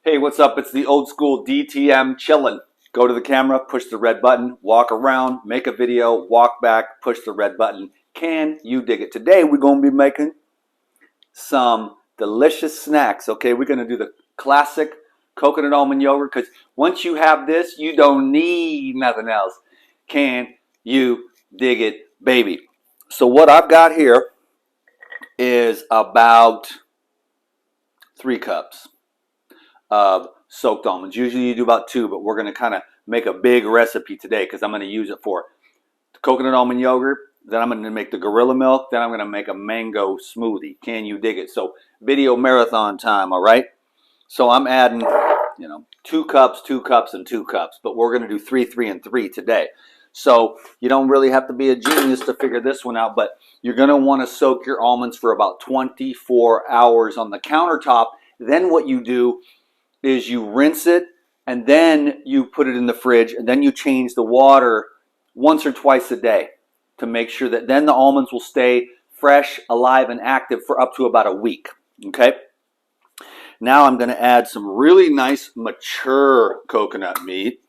Hey, what's up? It's the old school DTM chillin'. Go to the camera, push the red button, walk around, make a video, walk back, push the red button. Can you dig it? Today we're going to be making some delicious snacks. Okay, we're going to do the classic coconut almond yogurt because once you have this, you don't need nothing else. Can you dig it, baby? So what I've got here is about 3 cups of soaked almonds. Usually you do about 2, but we're going to kind of make a big recipe today because I'm going to use it for coconut almond yogurt. Then I'm going to make the gorilla milk. Then I'm going to make a mango smoothie. Can you dig it? So video marathon time, all right? So I'm adding, 2 cups, 2 cups, and 2 cups. But we're going to do 3, 3, and 3 today. So you don't really have to be a genius to figure this one out. But you're going to want to soak your almonds for about 24 hours on the countertop. Then what you do is you rinse it, and then you put it in the fridge, and then you change the water once or twice a day to make sure that then the almonds will stay fresh, alive, and active for up to about a week. Okay? Now I'm going to add some really nice mature coconut meat.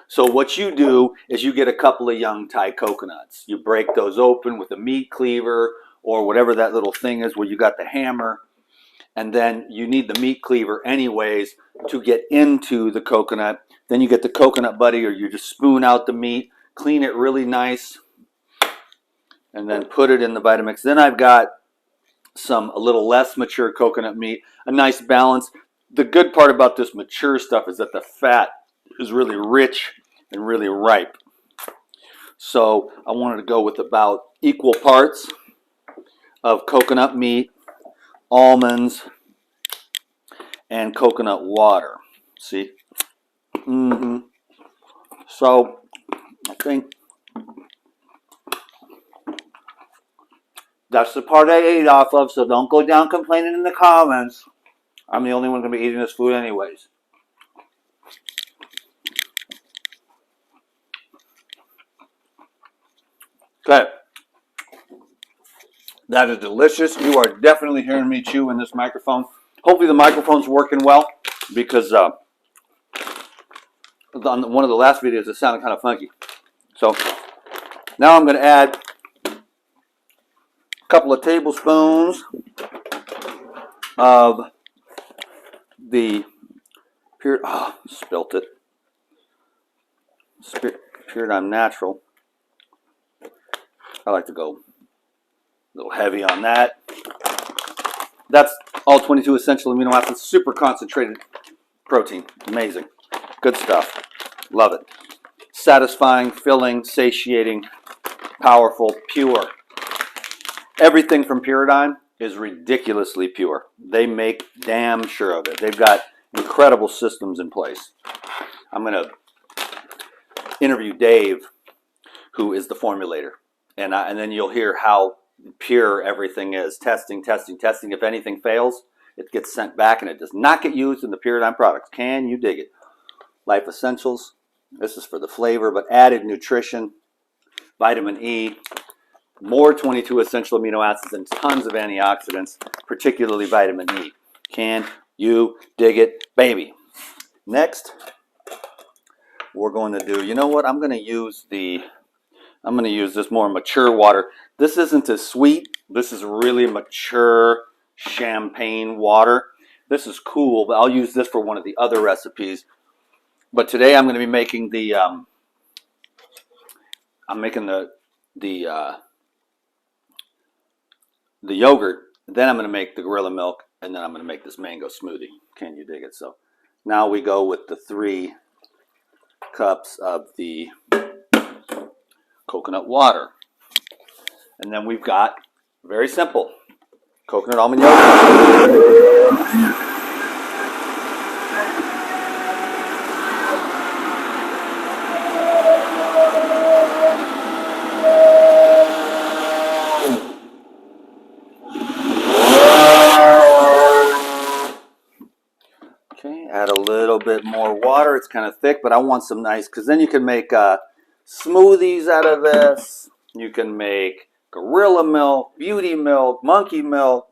So what you do is you get a couple of young Thai coconuts. You break those open with a meat cleaver or whatever that little thing is where you got the hammer. And then you need the meat cleaver anyways to get into the coconut. Then you get the coconut buddy, or you just spoon out the meat, clean it really nice, and then put it in the Vitamix. Then I've got a little less mature coconut meat, a nice balance. The good part about this mature stuff is that the fat is really rich and really ripe. So I wanted to go with about equal parts of coconut meat, almonds, and coconut water. See? So I think that's the part I ate off of, so don't go down complaining in the comments. I'm the only one going to be eating this food anyways. Okay. That is delicious. You are definitely hearing me chew in this microphone. Hopefully the microphone's working well because on one of the last videos it sounded kind of funky. So now I'm going to add a couple of tablespoons of the spilt it. Pyridine Natural. I like to go a little heavy on that. That's all 22 essential amino acids, super concentrated protein. Amazing. Good stuff. Love it. Satisfying, filling, satiating, powerful, pure. Everything from Pyridine is ridiculously pure. They make damn sure of it. They've got incredible systems in place. I'm going to interview Dave, who is the formulator, and then you'll hear how pure everything is. Testing. If anything fails, it gets sent back and it does not get used in the Pyridine products. Can you dig it? Life Essentials. This is for the flavor, but added nutrition, vitamin E, more 22 essential amino acids, and tons of antioxidants, particularly vitamin E. Can you dig it, baby? Next, we're going to do, you know what? I'm going to use this more mature water. This isn't as sweet. This is really mature champagne water. This is cool, but I'll use this for one of the other recipes. But today I'm going to be making the yogurt. Then I'm going to make the gorilla milk, and then I'm going to make this mango smoothie. Can you dig it? So now we go with the 3 cups of the coconut water. And then we've got, very simple, coconut almond yogurt. Okay, add a little bit more water. It's kind of thick, but I want some nice, because then you can make smoothies out of this. You can make gorilla milk, beauty milk, monkey milk.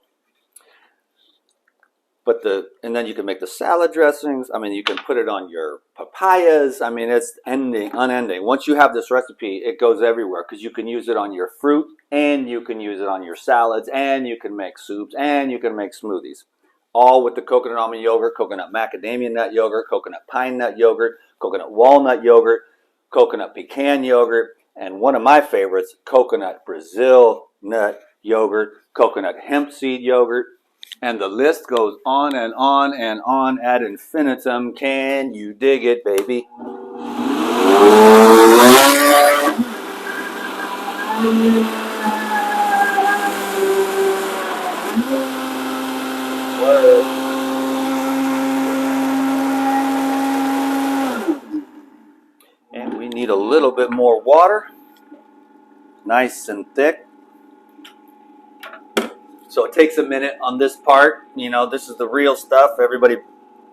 And then you can make the salad dressings. I mean, you can put it on your papayas. I mean, it's unending. Once you have this recipe, it goes everywhere because you can use it on your fruit and you can use it on your salads and you can make soups and you can make smoothies. All with the coconut almond yogurt, coconut macadamia nut yogurt, coconut pine nut yogurt, coconut walnut yogurt, coconut pecan yogurt, and one of my favorites, coconut Brazil nut yogurt, coconut hemp seed yogurt. And the list goes on and on and on ad infinitum. Can you dig it, baby? And we need a little bit more water. Nice and thick. So it takes a minute on this part. You know, this is the real stuff. Everybody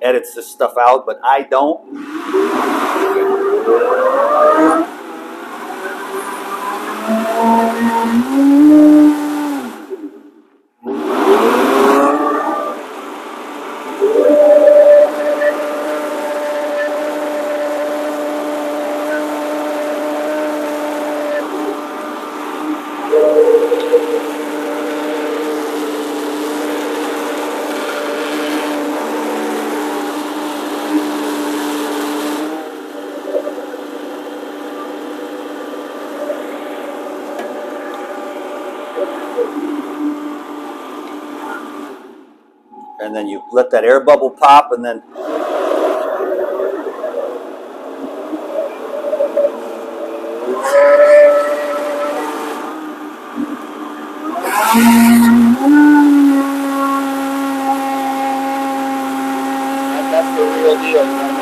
edits this stuff out, but I don't. And then you let that air bubble pop, and then that's the real deal, you know what I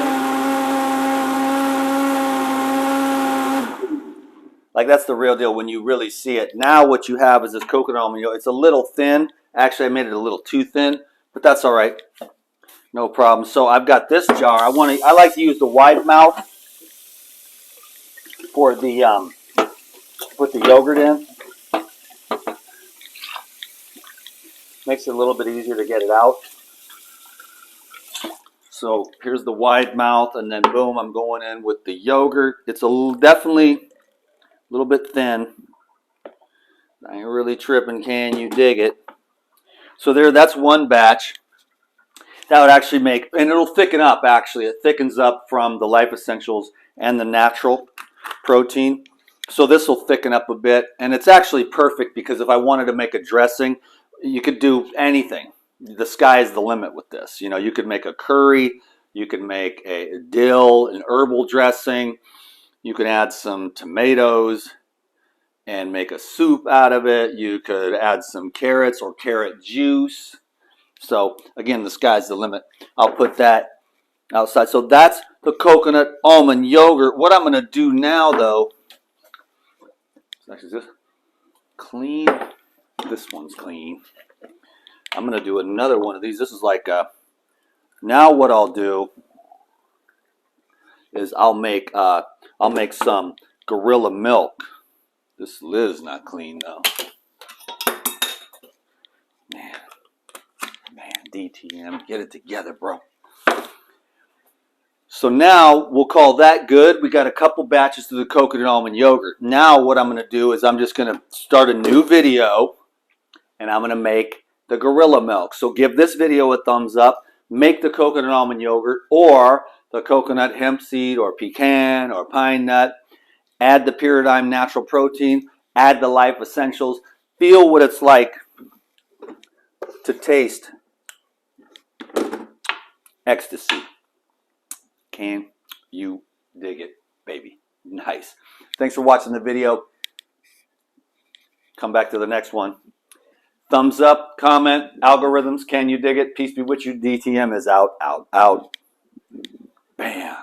mean? Like, that's the real deal when you really see it. Now what you have is this coconut almond yogurt. It's a little thin. Actually, I made it a little too thin, but that's all right. No problem. So I've got this jar. I like to use the wide mouth for the put the yogurt in. Makes it a little bit easier to get it out. So here's the wide mouth, and then boom, I'm going in with the yogurt. It's definitely a little bit thin. I ain't really tripping. Can you dig it? So that's one batch. That would actually make, and it'll thicken up actually. It thickens up from the Life Essentials and the natural protein. So this will thicken up a bit, and it's actually perfect because if I wanted to make a dressing, you could do anything. The sky is the limit with this. You know, you could make a curry, you could make a dill, an herbal dressing, you could add some tomatoes and make a soup out of it. You could add some carrots or carrot juice. So again, the sky's the limit. I'll put that outside. So that's the coconut almond yogurt. What I'm going to do now, though, actually this clean. This one's clean. I'm going to do another one of these. This is like now what I'll do is I'll make some Gorilla milk. This lid is not clean though. Man, DTM, get it together, bro. So now we'll call that good. We got a couple batches of the coconut almond yogurt. Now what I'm going to do is I'm just going to start a new video, and I'm going to make the Gorilla milk. So give this video a thumbs up. Make the coconut almond yogurt or the coconut hemp seed or pecan or pine nut. Add the Paradigm natural protein. Add the Life Essentials. Feel what it's like to taste ecstasy. Can you dig it, baby? Nice. Thanks for watching the video. Come back to the next one. Thumbs up, comment, algorithms. Can you dig it? Peace be with you. DTM is out, out, out. Bam.